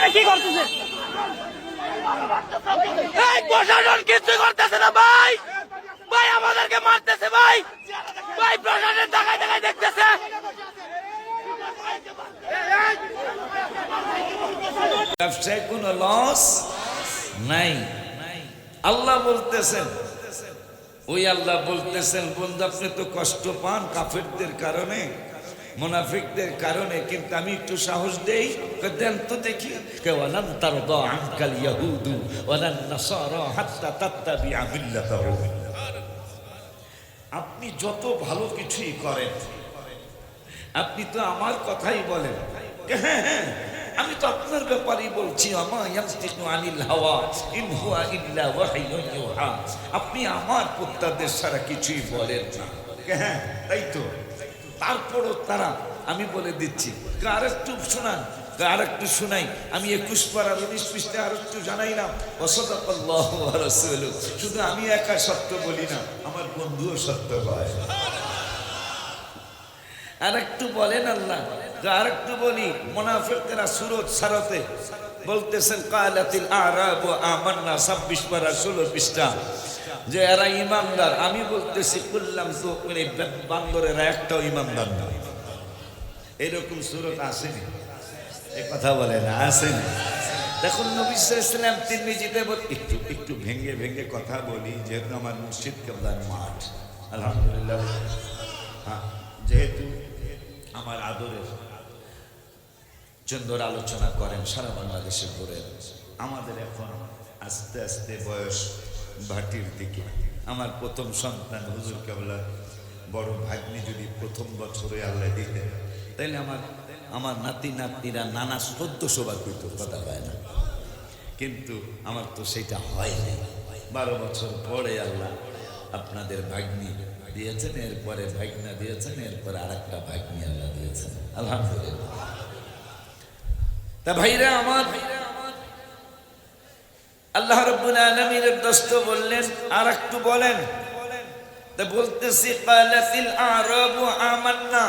এখানে কি করতেছে? এই প্রশাসন কিছু করতেছে না ভাই, ভাই আমাদেরকে মারতেছে ভাই, ভাই প্রশাসন দেখায় দেখায় দেখতেছে। ব্যবসায় কোনো লস নাই। আল্লাহ বলতেছেন, ওই আল্লাহ বলতেছেন, বন্ধু আপনি তো কষ্ট পান কাফেরদের কারণে, মুনাফিকদের কারণে, কিন্তু আমি একটু সাহস দেই, দেন তো দেখি। ওয়ালান তারদা আনকাল ইয়াহুদু ওয়ালান নাসারা হাত্তা তাত্তাবিআ মিল্লাতাহুম। আপনি যত ভালো কিছুই করেন, আপনি তো আমার কথাই বলেন, হ্যাঁ হ্যাঁ আমি তো আপনার ব্যাপারেই বলছি, আমা ইয়ানতিকু আনিল হাওয়া ইন হুয়া ইল্লা ওয়াহয়ুন ইউহা। আপনি আমার পুত্রদের ছাড়া কিছুই বলেন না। হ্যাঁ তাই তো। তারপরও তারা, আমি বলে দিচ্ছি, আর একটু শোনান, আর একটু শোনাই। আমি 21 পারা 19 পৃষ্ঠায় আর একটু জানাই না। ওয়াসাদাকাল্লাহু ওয়া রাসূলুহু। শুধু আমি একা সত্য বলি না, আমার বন্ধুও সত্য বলে। আর একটু বলেন আল্লাহ, আর একটু বলি। মুনাফিকরা সূরা সারতে বলতেছেন কালাতিল আরাবু আমান্না 26 পারা 16 পৃষ্ঠা, যে এরা ইমানদার। আমি বলতেছি কুল্লাম তুমিন, বান্দরেরা একটাও ইমানদার না। এরকম সূরা আসেনি, এই কথা বলে না, আসেনি। দেখুন নবী সাল্লাল্লাহু আলাইহি ওয়াসাল্লাম তিরমিজিতে একটু একটু ভেঙে ভেঙে কথা বলি, যেহেতু আমার মসজিদ কেবলার মাঠ, আলহামদুলিল্লাহ। হ্যাঁ, যেহেতু আমার আদরের চন্দর আলোচনা করেন সারা বাংলাদেশে ঘুরে, আমাদের এখন আস্তে আস্তে বয়স ভাটির দিকে। আমার প্রথম সন্তান হুজুর কেবলা বড় ভাগ্নি যদি প্রথম বছরে আল্লাহ দিতেন, তাইলে আমার নাতি নাতনিরা নানা 1400 বার করতো, কথা হয় না। কিন্তু আমার তো সেটা হয় নাই। 12 বছর পরে আল্লাহ আপনাদের ভাগ্নি দিয়েছেন, এরপরে ভাগ্না দিয়েছেন, এরপরে আরেকটা ভাগ্নি আল্লাহ দিয়েছেন, আলহামদুলিল্লাহ। তা ভাইরা আমার, আল্লাহ রাব্বুল আলামিনের দোস্ত বললেন, আর একটু বলেন। তা বলতেছি কালাতিল আরাবু আমান্না।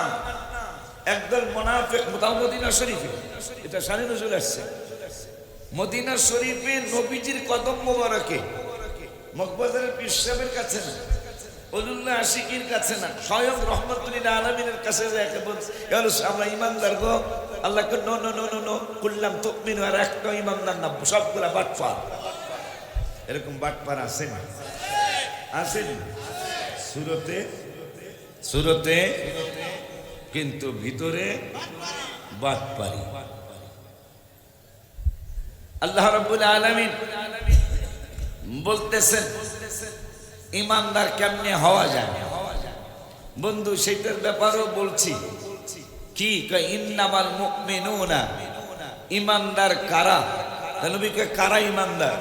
একদল মুনাফিক, মদিনা শরীফে, এটা শানে নজরুল আসছে, মদিনা শরীফে নবীজির কদম মোবারকে, মকবাজারের পীর সাহেবের কাছে না, ওলিউল্লাহ আশিকির কাছে না, স্বয়ং রহমাতুল আলামিনের কাছে যাকে বলছে আমরা ইমানদার গো। আল্লাহ কে নো নো নো নো নো কুল্লাম তুমিনু, আর একটা ইমানদার না, সবগুলা বাটপার। এরকম বাটপার আছে না? আসেনি সুরতে, কিন্তু ভিতরে বাটপারি। আল্লাহ রাব্বুল আলামিন বলতেছেন ইমানদার কেমনে হওয়া যায়। বন্ধু সেটার ব্যাপারেও বলছি। কি কয় ইন্নামাল মুমিনুনা, ইমানদার কারা? নবী কয় কারা ইমানদার?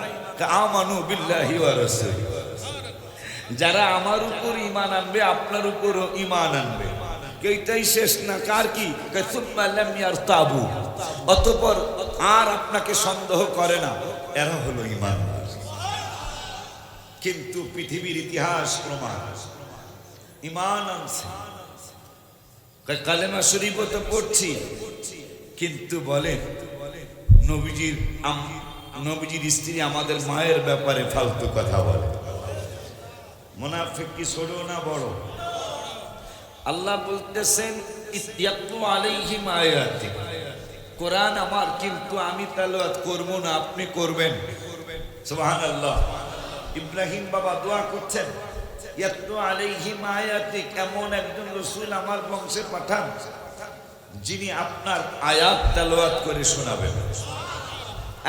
আমানু বিল্লাহি ওয়া রাসূলিহি, যারা আমার উপর ঈমান আনবে, আপনার উপরও ঈমান আনবে। এইটাই শেষ না, কার কি? কয় সুম্মা লাম ইয়ারতাবু, অতঃপর আর আপনাকে সন্দেহ করে না, এরা হলো ঈমানদার। কিন্তু পৃথিবীর ইতিহাস প্রমাণ ঈমান আনছে, কালেমা শরীফও তো পড়ছি, কিন্তু বলেন নবীজির স্ত্রী আমাদের মায়ের ব্যাপারে ফালতু কথা বলে। মুনাফিক কি ছোট না বড়? আল্লাহ বলতেছেন ইয়াতলু আলাইহিম আয়াতি, কোরআন আমার, কিন্তু আমি তেলাওয়াত করব না, আপনি করবেন। সুবহানাল্লাহ। ইব্রাহিম বাবা দোয়া করছেন, ইয়াতলু আলাইহিম আয়াতি, এমন একজন রাসূল আমার বংশে পাঠান যিনি আপনার আয়াত তেলাওয়াত করে শোনাবেন।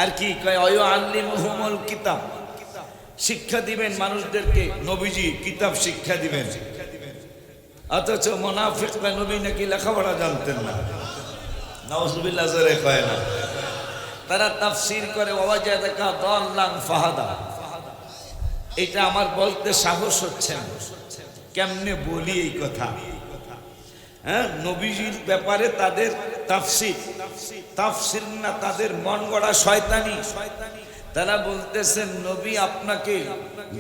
আর কি কয় আল্লিমুহুমুল কিতাব, শিক্ষা দিবেন মানুষদেরকে, নবীজি কিতাব শিক্ষা দিবেন। অথচ মুনাফিক বা নবী নাকি লেখাপড়া জানতেন না, নাউযুবিল্লাহ জোরে কয় না। তারা তাফসীর করে ওয়াজাদাকা দাল্লান ফাহাদা। এটা আমার বলতে সাহস হচ্ছে না, কেমনে বলি এই কথা। হ্যাঁ, নবীজির ব্যাপারে তাদের তাফসীর না, তাদের মন গড়া শয়তানি। তারা বলতেছেন নবী আপনাকে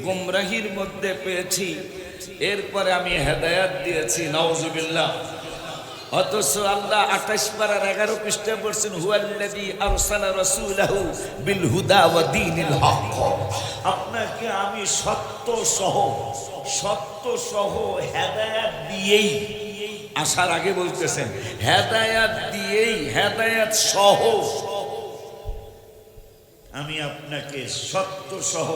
গুমরাহির মধ্যে পেয়েছি, এরপরে আমি হেদায়াত দিয়েছি। নাউযুবিল্লাহ। অথচ আল্লাহ 28 পারার 11 পৃষ্ঠায় বলছেন হুয়াল্লাযী আরসালা রাসূলাহু বিল হুদা ওয়া দীনিল হক। আপনাকে আমি সত্য সহ হেদায়েত দিয়েই, আসার আগে বলতেছেন হেদায়েত দিয়েই, হেদায়েত সহ আমি আপনাকে সত্য সহ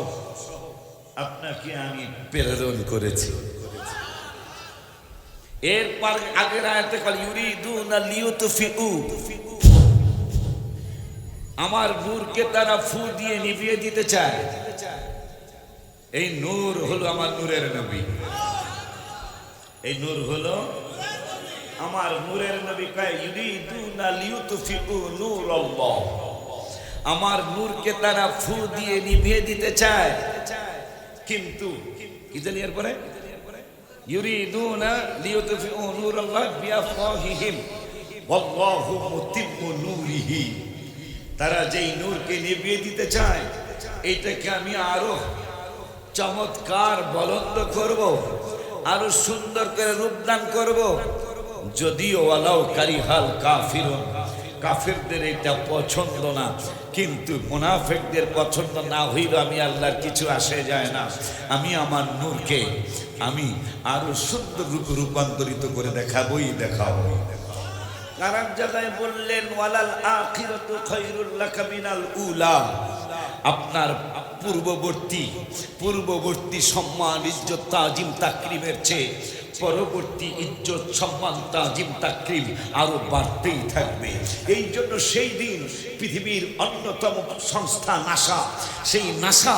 আপনাকে আমি প্রেরণ করেছি। এরপর আগের আয়াতে কল ইউরিদুনা লিউতফিউ, আমার নূরকে তারা ফু দিয়ে নিভিয়ে দিতে চায়। এই নূর হলো আমার নূরের নবী, এই নূর হলো আমার নূরের নবী। কয় ইউরিদুনা লিউতফিউ নূরাল্লাহ, আমার নূরকে তারা ফু দিয়ে নিভিয়ে দিতে চায়, কিন্তু কি জানি এরপরে ইউরিদুনা লিউতফিউ নূরাল্লাহ বিআফওয়াহিহিম ওয়াল্লাহু মুতিম্মু নূরিহি, তারা যেই নূরকে নিভিয়ে দিতে চায় এইটাকে আমি আরো চমৎকার বলন্দ করব, আরো সুন্দর করে রূপদান করব। যদিও ওয়ালাউ কারিহাল কাফিরুন, কাফেরদের এটা পছন্দ না, কিন্তু মুনাফিকদের পছন্দ না হইল আমি আল্লাহর কিছু আসে যায় না। আমি আমার নূরকে আমি আরো সুন্দর রূপে রূপান্তরিত করে দেখাবই। আর এক জায়গায় বললেন ওয়ালাল আখিরাতু খায়রুল লাকা মিনাল উলা, আপনার পূর্ববর্তী সম্মান ইজ্জত তাজিম তাকরিমের চেয়ে পরবর্তী ইজ্জত সম্মান তাজিম তাকরিম আরো বাড়তেই থাকবে। এই জন্য সেই দিন পৃথিবীর অন্যতম সংস্থা নাসা, সেই নাসা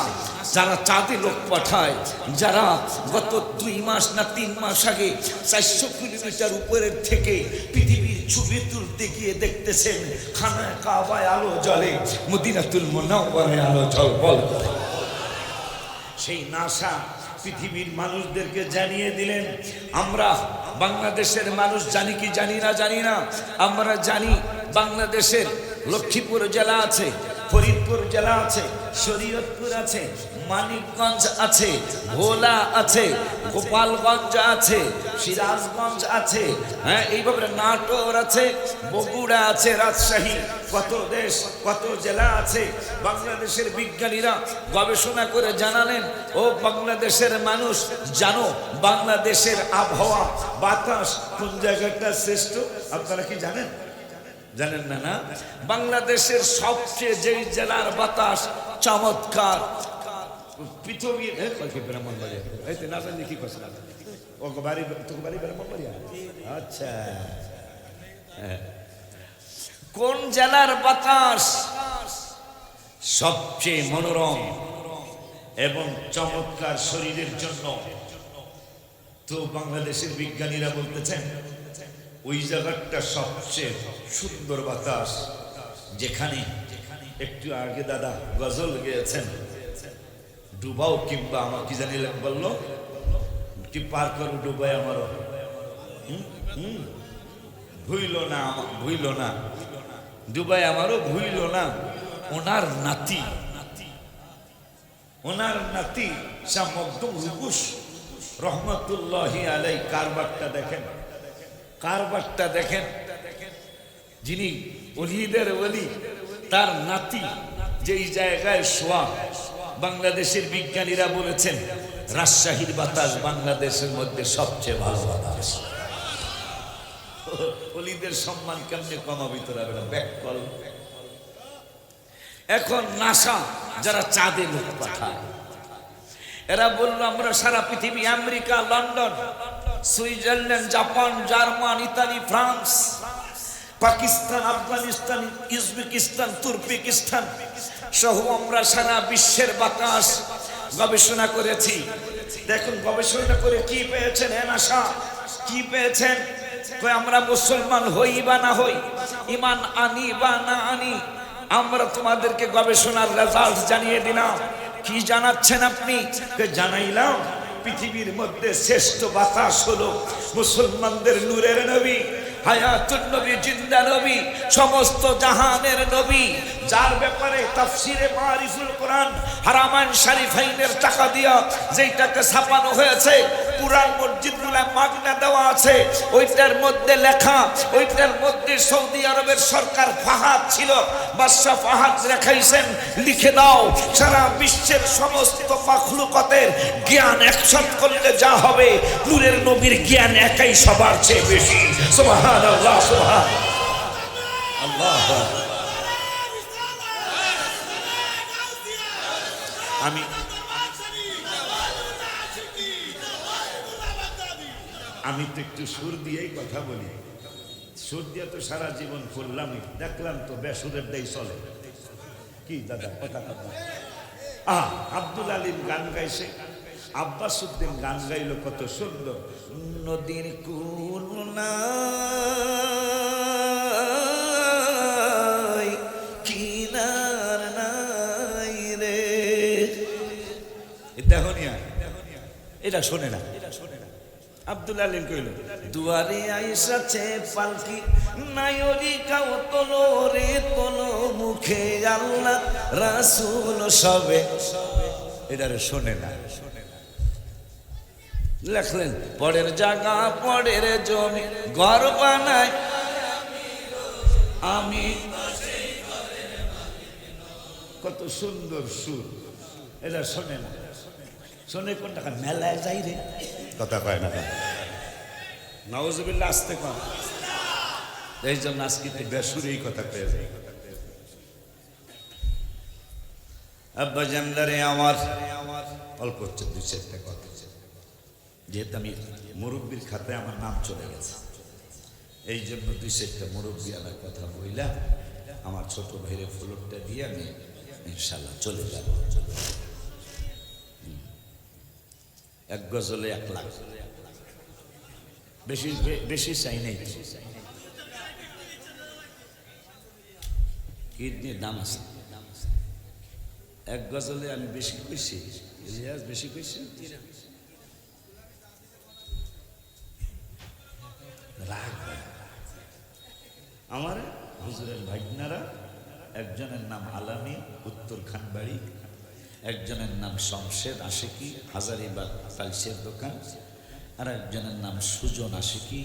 যারা চাঁদে লোক পাঠায়, যারা গত 2 মাস না 3 মাস আগে 400 কিলোমিটার উপরের থেকে পৃথিবীর ছবি তুলতে গিয়ে দেখতেছেন খানায় কাবায় আলো জ্বলে, মদিনাতুল মুনাওয়ারায় আলো ঝলমল করে। সেই নাসা পৃথিবীর মানুষদেরকে জানিয়ে দিলেন, আমরা বাংলাদেশের মানুষ জানি কি জানি না, আমরা জানি বাংলাদেশের লক্ষ্মীপুর জেলা আছে, ফরিদপুর জেলা আছে, শরীয়তপুর আছে, মানিকগঞ্জ আছে, ভোলা আছে, গোপালগঞ্জ আছে, সিরাজগঞ্জ আছে, হ্যাঁ এইভাবে নাটোর আছে, বগুড়া আছে, রাজশাহী, কত দেশ কত জেলা আছে। বাংলাদেশের বিজ্ঞানীরা গবেষণা করে জানালেন, ও বাংলাদেশের মানুষ জানো বাংলাদেশের আবহাওয়া বাতাস কোন জায়গাটা শ্রেষ্ঠ? আপনারা কি জানেন? জানেন না? না, বাংলাদেশের সবচেয়ে যেই জেলার বাতাস চমৎকার পৃথিবীর আচ্ছা, কোন জেলার বাতাস সবচেয়ে মনোরম এবং চমৎকার শরীরের জন্য? তো বাংলাদেশের বিজ্ঞানীরা বলতেছেন ওই জায়গাটা সবচেয়ে সুন্দর বাতাস, যেখানে একটু আগে দাদা গজল গেয়েছেন, ডুবাও কিংবা আমার কি জানি বললো কি পার করো ডুবাই আমারও ভুইল না ডুবাই আমারও ভুইল না। ওনার নাতি শাহ মখদুম রুবুস রহমতুল্লাহি আলাই কারবারটা দেখেন, যিনি ওলিদের ওলি, তার নাতি যেই জায়গায় শোয়া, বাংলাদেশের বিজ্ঞানীরা বলেছেন রাজশাহীর বাতাস বাংলাদেশের মধ্যে সবচেয়ে ভালো বাতাস। ওলিদের সম্মান কেমনে কমাবি তোরা ব্যাককল। এখন নাসা যারা চাঁদে লোক পাঠায়, এরা বললো আমরা সারা পৃথিবী, America, London, Switzerland, Japan, German, Italy, France, Pakistan, Afghanistan, Uzbekistan, Turkestan সহ আমরা সারা বিশ্বের বাতাস গবেষণা করেছি। দেখুন গবেষণা করে কি পেয়েছেন? নাসা কি পেয়েছেন? আমরা মুসলমান হই বা না হই, ইমান আনি বা না আনি, আমরা তোমাদেরকে গবেষণার রেজাল্ট জানিয়ে দিলাম। কি জানাচ্ছেন আপনি? জানাইলাম পৃথিবীর মধ্যে শ্রেষ্ঠ বাতাস হলো মুসলমানদের নূরের নবী হায়াতুন নবী, জিন্দা নবী, সমস্ত জাহানের নবী, যার ব্যাপারে তাফসিরে মারিফুল কোরআন হারামাইন শরীফাইনের টাকা দিয়া যেইটাকে ছাপানো হয়েছে, পুরান মসজিদগুলো মাগনা দেওয়া আছে, ওইটার মধ্যে লেখা, ওইটার মধ্যে সৌদি আরবের সরকার ফাহাদ ছিল, বাদশা ফাহাদ রেখাইছেন, লিখে দাও সারা বিশ্বের সমস্ত মাখলুকাতের জ্ঞান একসাথে করলে যা হবে, নূরের নবীর জ্ঞান একাই সবার চেয়ে বেশি। সুবহানাল্লাহ, সুবহানাল্লাহ। আমি তো একটু সুর দিয়েই কথা বলি, সুর দিয়ে তো সারা জীবন করলামই, দেখলাম তো বেসুরের দেই চলে কি দাদা, কথা কথা। আব্দুল আলিম গান গাইছে, আব্বাস উদ্দিন গান গাইলো কত সুন্দর, নদীর কুনায় কিনার নাই রে, দেখনিয়া এটা শোনে না। আব্দুল আলিম কইল, দুয়ারে আইসাছে পালকি নায়রি কাও তোলো রে তোলো, মুখে আল্লাহ রাসূল সবে, এটারে শোনে না। লেখলেন পরের জায়গা পরের জমি ঘর বানায় আমি, কত সুন্দর সুর, এটা শোনে না। শোনে কোনটা, মেলায় যাই রে, কথা কয় না, নাউজুবিল্লাহ, আসতে কম। এই জন্য আজকে বেসুর এই কথা পেয়ে যায়। আব্বা জানদারে আমার অল্প হচ্ছে দুই চারটা কথা, যেহেতু আমি মুরব্বীর খাতায় আমার নাম চলে গেছে, এই জন্য দুই চারটা মুরব্বী আলার কথা বললাম। আমার ছোট ভাইরে ফ্লোরটা দিয়ে আমি ইনশাল্লাহ চলে যাব। এক গজলে 1 লাখ, বেশি বেশি চাই নাই। কিডনির দাম আছে, এক গজলে আমি বেশি কইছি, বেশি কইছি। আমার হুজুরের ভাগনারা, একজনের নাম আলামী, উত্তর খানবাড়ি, একজনের নাম শমশেদ আশিকি, হাজারিবাগ টাইলসের দোকান, আর একজনের নাম সুজন আশিকি,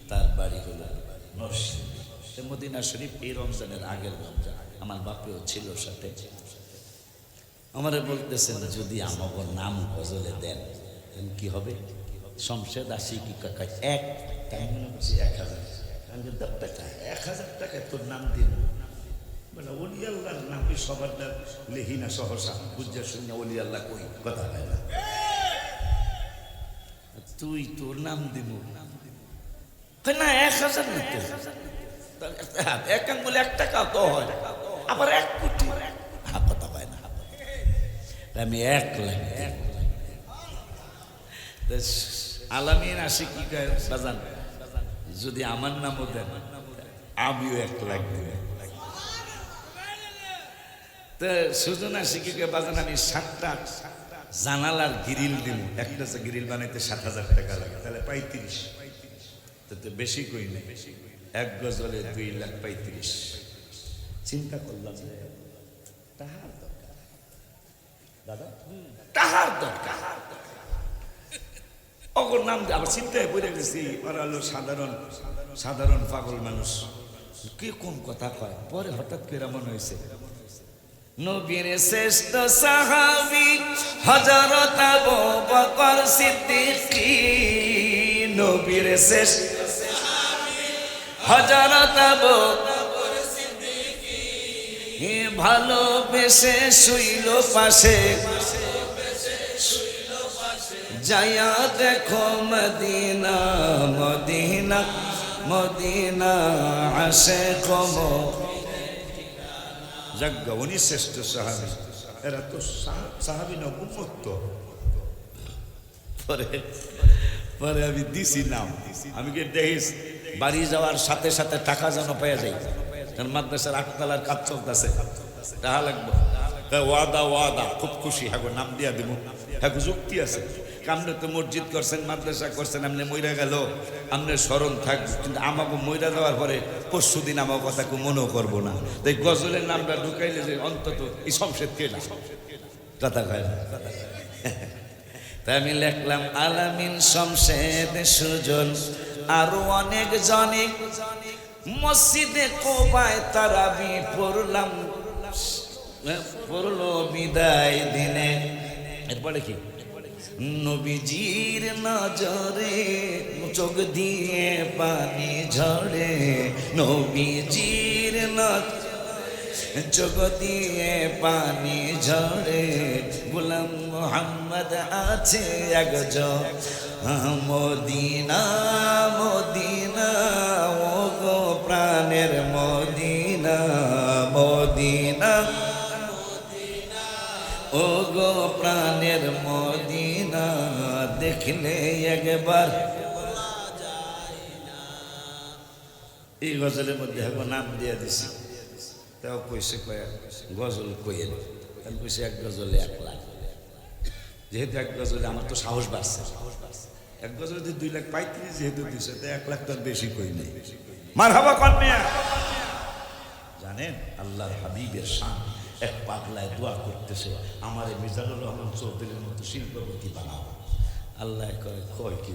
তার বাড়ি হলো নরসিংদী। মদিনা শরীফ এই রমজানের আগের রমজান, আমার বাপেও ছিল সাথে। আমারে বলতেছেন যদি আমাকে নাম গজলে দেন কি হবে? শমশেদ আশিকি কাকা, 1,000 টাকা, 1,000 টাকায় তোর নাম দিন। মানে ওলি আল্লাহর নামে সবার নাম লেহি না, সহসা বুঝা শুনে ওলি আল্লাহ কই, কথা হয় না। তুই তোর নাম দিব না, 1,000 না তো, এক আঙ্গুলে 1 টাকাও তো হয়, আবার 1 কোটি, কথা হয় না। আমি 1 লাখ আলামিন আশিকি বাজান, যদি আমার নামও দেন আমিও 1 লাখ দেব। তো সুজন আশিকিকে বাজান আমি 7টা জানালার গ্রিল দিব, একটা গ্রিল বানাইতে 7,000 টাকা লাগে, তাহলে 35, তো বেশি কই নেই, 1 গজলে 2,35,000। চিন্তা করলাম তাহার দরকার, দাদা তাহার দরকার, অগর নাম আবার চিন্তায় পড়ে গেছি। ওরা হলো সাধারণ পাগল মানুষ, কে কোন কথা কয়। পরে হঠাৎ করে মনে হয়েছে নবীর শ্রেষ্ঠ সাহাবী হযরত আবু বকর সিদ্দিক, নবীর শ্রেষ্ঠ সাহাবী হযরত আবু বকর সিদ্দিক, ভালোবেসে শুইল পাশে, যায়া দেখো মদিনা মদিনা মদিনা আসে কম। যাজ্ঞা উনি শ্রেষ্ঠ সাহাবী, এরা তো সাহাবী না, উম্মত। পরে আমি দিছি নাম, আমি কি দেখিস বাড়ি যাওয়ার সাথে সাথে টাকা যেন পেয়ে যাই, কারণ মাদ্রাসার 8 তলার কাজ চলতেছে, টাকা লাগবে। ওয়াদা খুব খুশি, হ্যাঁ নাম দিয়া দিব, হ্যাঁ যুক্তি আছে। আপনি তো মসজিদ করছেন, মাদ্রাসা করছেন, আপনি মইরা গেল আপনার স্মরণ থাকবে, কিন্তু আমাকে মইরা যাওয়ার পরে পরশু দিন আমার কথা কেউ মনেও করবো না। তাই গজলের নামটা ঢুকাইলে যে অন্তত এই শমশেদ কে না কথা কয় না। তাই আমি লিখলাম আলামিন শমশেদ সুজন আরো অনেক জনে মসজিদে কোবায় তারাবি পড়লাম, পড়লো বিদায় দিনে। এরপরে কি নবীজির নজরে চোখ দিয়ে পানি ঝরে, নবীজির চোখ দিয়ে পানি ঝরে, গোলাম মোহাম্মদ আছে একজন মদিনা মদিনা ও গো প্রাণের মদিনা মদিনা ও গো প্রাণের মদিনা, দেখলে একবার। এই গজলের মধ্যে এখন নাম দিয়ে দিছি, তাও কইছে কয়েক গজল কইয়েন, আমি কইছি এক গজলে 1 লাখ। যেহেতু এক গজলে আমার তো সাহস বাড়ছে, এক গজলে 2 লাখ পাইতে যেহেতু দিছে, তো 1 লাখ তো আর বেশি কই নেই। মারহাবা কন্যা। জানেন আল্লাহর হাবিবের শান, এক পাগলায় দোয়া করতেছে আমার মিজানুর রহমান চৌধুরীর মতো শিল্পপতি বানাও। আল্লাহ কয় কি